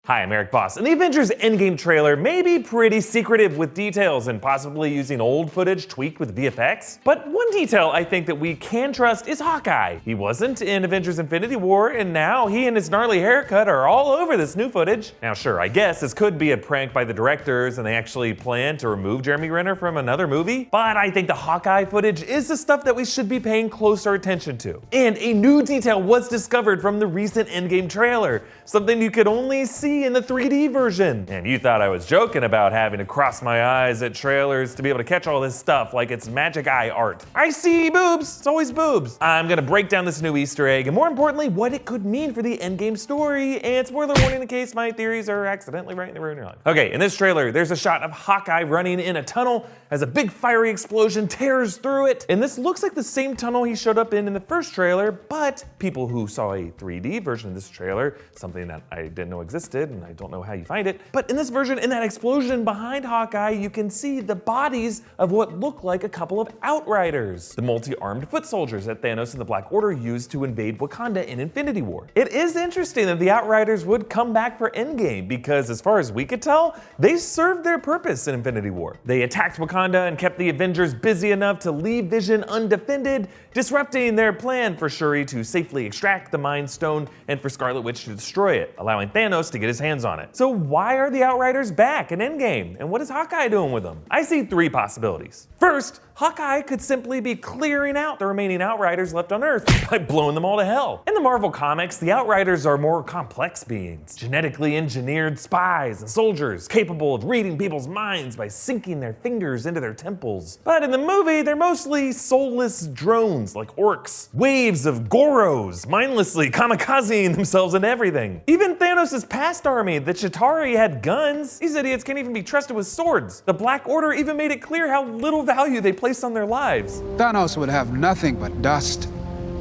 Hi, I'm Erik Voss, and the Avengers Endgame trailer may be pretty secretive with details and possibly using old footage tweaked with VFX. But one detail I think that we can trust is Hawkeye. He wasn't in Avengers Infinity War, and now he and his gnarly haircut are all over this new footage. Now sure, I guess this could be a prank by the directors and they actually plan to remove Jeremy Renner from another movie, but I think the Hawkeye footage is the stuff that we should be paying closer attention to. And a new detail was discovered from the recent Endgame trailer, something you could only see in the 3D version. And you thought I was joking about having to cross my eyes at trailers to be able to catch all this stuff like it's magic eye art. I see boobs, it's always boobs. I'm gonna break down this new Easter egg and more importantly, what it could mean for the Endgame story, and spoiler warning in case my theories are accidentally right in the ruin your life. Okay, in this trailer, there's a shot of Hawkeye running in a tunnel as a big fiery explosion tears through it. And this looks like the same tunnel he showed up in the first trailer, but people who saw a 3D version of this trailer, something that I didn't know existed, and I don't know how you find it, but in this version, in that explosion behind Hawkeye, you can see the bodies of what look like a couple of Outriders, the multi-armed foot soldiers that Thanos and the Black Order used to invade Wakanda in Infinity War. It is interesting that the Outriders would come back for Endgame because as far as we could tell, they served their purpose in Infinity War. They attacked Wakanda and kept the Avengers busy enough to leave Vision undefended, disrupting their plan for Shuri to safely extract the Mind Stone and for Scarlet Witch to destroy it, allowing Thanos to get his hands on it. So why are the Outriders back in Endgame? And what is Hawkeye doing with them? I see three possibilities. First, Hawkeye could simply be clearing out the remaining Outriders left on Earth by blowing them all to hell. In the Marvel comics, the Outriders are more complex beings, genetically engineered spies and soldiers capable of reading people's minds by sinking their fingers into their temples. But in the movie, they're mostly soulless drones like orcs, waves of Goros mindlessly kamikazing themselves into everything. Even Thanos' past army, the Chitauri, had guns. These idiots can't even be trusted with swords. The Black Order even made it clear how little value they place on their lives. Thanos would have nothing but dust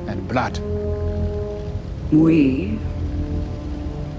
and blood. We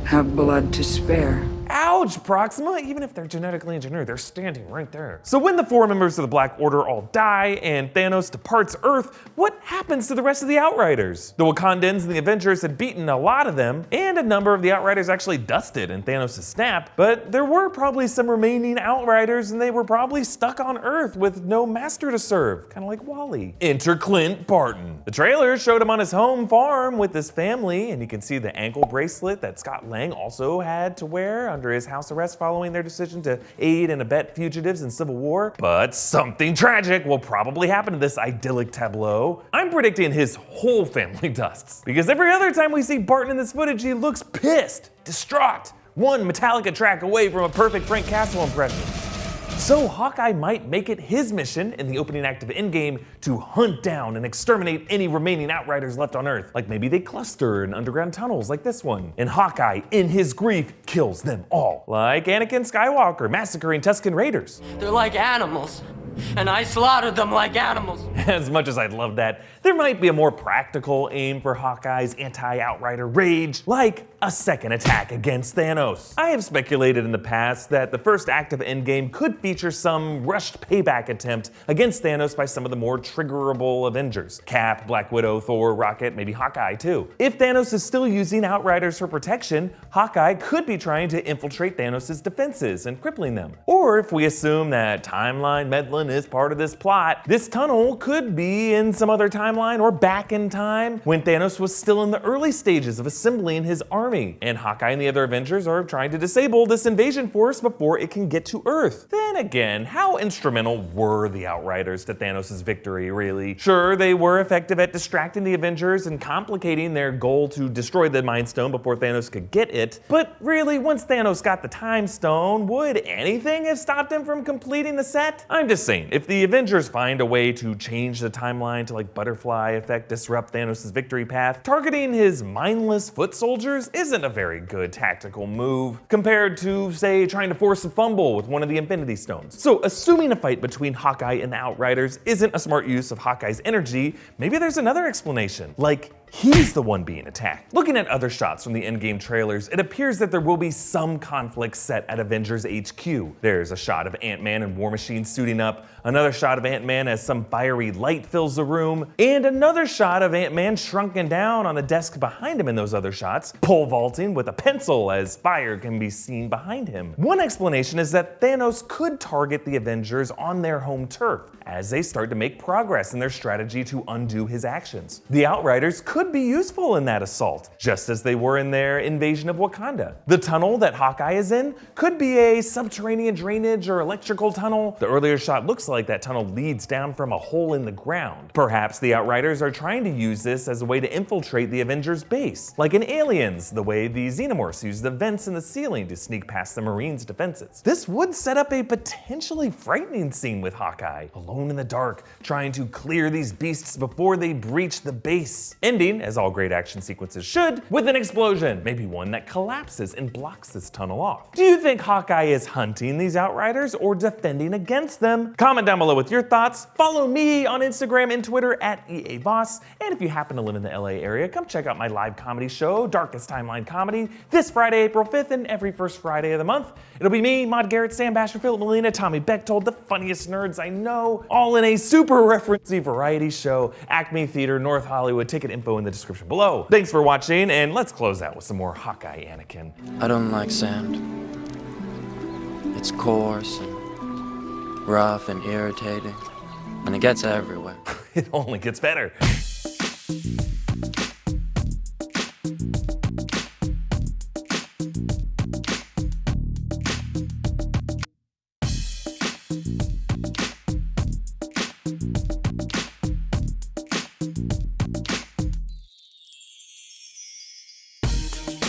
have blood to spare. Ouch, Proxima! Even if they're genetically engineered, they're standing right there. So when the four members of the Black Order all die and Thanos departs Earth, what happens to the rest of the Outriders? The Wakandans and the Avengers had beaten a lot of them, and a number of the Outriders actually dusted in Thanos' snap, but there were probably some remaining Outriders and they were probably stuck on Earth with no master to serve, kind of like Wally. Enter Clint Barton. The trailer showed him on his home farm with his family, and you can see the ankle bracelet that Scott Lang also had to wear under his house arrest following their decision to aid and abet fugitives in Civil War. But something tragic will probably happen to this idyllic tableau. I'm predicting his whole family dusts, because every other time we see Barton in this footage, he looks pissed, distraught, one Metallica track away from a perfect Frank Castle impression. So Hawkeye might make it his mission in the opening act of Endgame to hunt down and exterminate any remaining Outriders left on Earth. Like maybe they cluster in underground tunnels like this one. And Hawkeye, in his grief, kills them all. Like Anakin Skywalker massacring Tusken Raiders. They're like animals, and I slaughtered them like animals. As much as I'd love that, there might be a more practical aim for Hawkeye's anti-Outrider rage, like a second attack against Thanos. I have speculated in the past that the first act of Endgame could feature some rushed payback attempt against Thanos by some of the more triggerable Avengers. Cap, Black Widow, Thor, Rocket, maybe Hawkeye too. If Thanos is still using Outriders for protection, Hawkeye could be trying to infiltrate Thanos' defenses and crippling them. Or if we assume that timeline meddling is part of this plot, this tunnel could be in some other timeline or back in time when Thanos was still in the early stages of assembling his army, and Hawkeye and the other Avengers are trying to disable this invasion force before it can get to Earth. Then again, how instrumental were the Outriders to Thanos' victory, really? Sure, they were effective at distracting the Avengers and complicating their goal to destroy the Mind Stone before Thanos could get it, but really, once Thanos got the Time Stone, would anything have stopped him from completing the set? I'm just saying, if the Avengers find a way to change the timeline to like butterfly effect disrupt Thanos' victory path, targeting his mindless foot soldiers isn't a very good tactical move compared to, say, trying to force a fumble with one of the Infinity Stones. So assuming a fight between Hawkeye and the Outriders isn't a smart use of Hawkeye's energy, maybe there's another explanation, like he's the one being attacked. Looking at other shots from the Endgame trailers, it appears that there will be some conflict set at Avengers HQ. There's a shot of Ant-Man and War Machine suiting up, another shot of Ant-Man as some fiery fiery light fills the room, and another shot of Ant-Man shrunken down on the desk behind him in those other shots, pole vaulting with a pencil as fire can be seen behind him. One explanation is that Thanos could target the Avengers on their home turf as they start to make progress in their strategy to undo his actions. The Outriders could be useful in that assault, just as they were in their invasion of Wakanda. The tunnel that Hawkeye is in could be a subterranean drainage or electrical tunnel. The earlier shot looks like that tunnel leads down from a hole in the ground. Perhaps the Outriders are trying to use this as a way to infiltrate the Avengers base, like in Aliens, the way the Xenomorphs use the vents in the ceiling to sneak past the Marines' defenses. This would set up a potentially frightening scene with Hawkeye, alone in the dark, trying to clear these beasts before they breach the base. Ending, as all great action sequences should, with an explosion, maybe one that collapses and blocks this tunnel off. Do you think Hawkeye is hunting these Outriders or defending against them? Comment down below with your thoughts. Follow me on Instagram and Twitter at Erik Voss. And if you happen to live in the LA area, come check out my live comedy show, Darkest Timeline Comedy, this Friday, April 5th, and every first Friday of the month. It'll be me, Maud Garrett, Sam Basher, Philip Molina, Tommy Bechtold, the funniest nerds I know, all in a super referencey variety show, Acme Theater, North Hollywood. Ticket info in the description below. Thanks for watching, and let's close out with some more Hawkeye Anakin. I don't like sand. It's coarse and rough and irritating, and it gets everywhere. It only gets better.